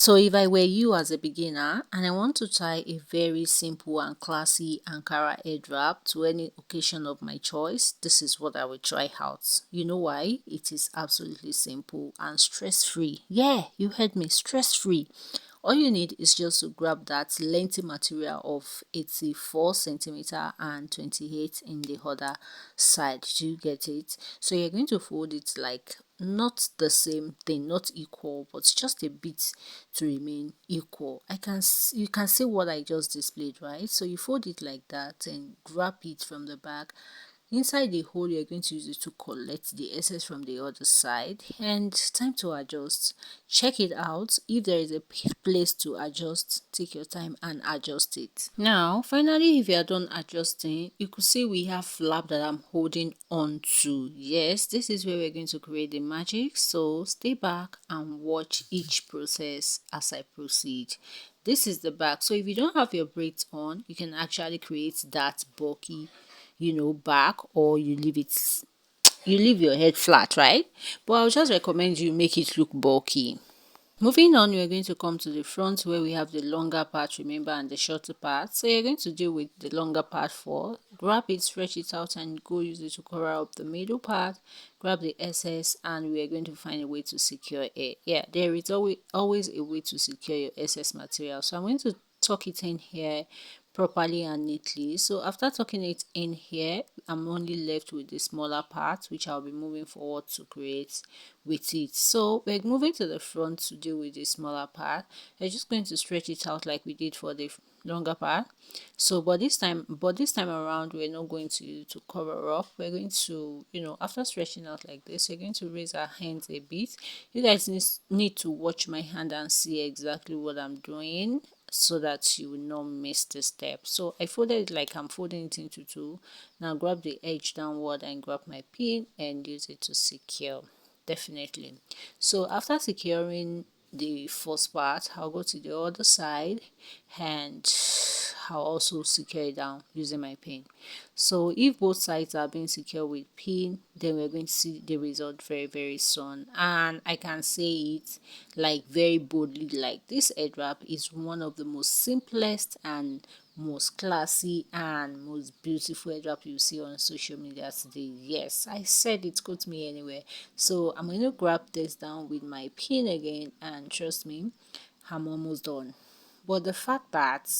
So if I were you as a beginner and I want to tie a very simple and classy Ankara head wrap to any occasion of my choice, this is what I will try out. You know why? It is absolutely simple and stress-free. Yeah, you heard me, stress-free. All you need is just to grab that lengthy material of 84 centimeter and 28 in the other side. Do you get it? So you're going to fold it like not the same thing, not equal, but just a bit to remain equal. You can see what I just displayed, right? So you fold it like that and grab it from the back. Inside the hole, you're going to use it to collect the excess from the other side, and time to adjust. Check it out. If there is a place to adjust, take your time and adjust it. Now finally, if you are done adjusting, you could see we have flap that I'm holding on to. Yes, this is where we're going to create the magic, so stay back and watch each process as I proceed. This is the back, so if you don't have your braids on, you can actually create that bulky back, or you leave your head flat, right? But I'll just recommend you make it look bulky. Moving on, we're going to come to the front where we have the longer part, remember, and the shorter part. So you're going to deal with the longer part for. Grab it, stretch it out, and go use it to cover up the middle part. Grab the excess, and we are going to find a way to secure it. Yeah, there is always a way to secure your excess material. So I'm going to tuck it in here properly and neatly. So after tucking it in here, I'm only left with the smaller part, which I'll be moving forward to create with it. So we're moving to the front to deal with the smaller part. We're just going to stretch it out like we did for the longer part. So but this time around, we're not going to cover up. We're going to, after stretching out like this, we're going to raise our hands a bit. You guys need to watch my hand and see exactly what I'm doing, so that you will not miss the step. So I folded it like I'm folding it into two. Now grab the edge downward and grab my pin and use it to secure. Definitely. So after securing the first part, I'll go to the other side and I'll also secure it down using my pin. So if both sides are being secured with pin, then we're going to see the result very soon. And I can say it like very boldly, like this head wrap is one of the most simplest and most classy and most beautiful head wrap you see on social media today. Yes, I said it, quote me anywhere. So I'm going to grab this down with my pin again, and trust me, I'm almost done. But the fact that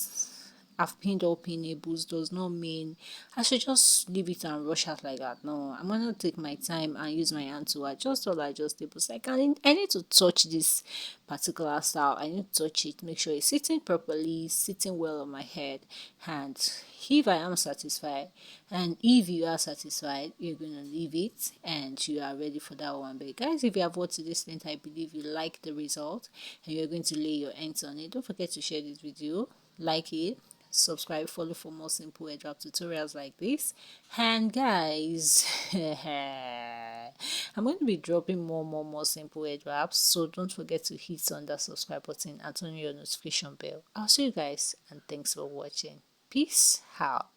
I've pinned all pinnables does not mean I should just leave it and rush out like that. No, I'm gonna take my time and use my hand to adjust all the adjustables. I need to touch this particular style. I need to touch it, make sure it's sitting properly, sitting well on my head. And if I am satisfied, and if you are satisfied, you're gonna leave it and you are ready for that one. But guys, if you have watched this length, I believe you like the result and you're going to lay your hands on it. Don't forget to share this video, like it, subscribe, follow for more simple head wrap tutorials like this. And guys, I'm going to be dropping more simple head wraps, so don't forget to hit on that subscribe button and turn on your notification bell. I'll see you guys, and thanks for watching. Peace out.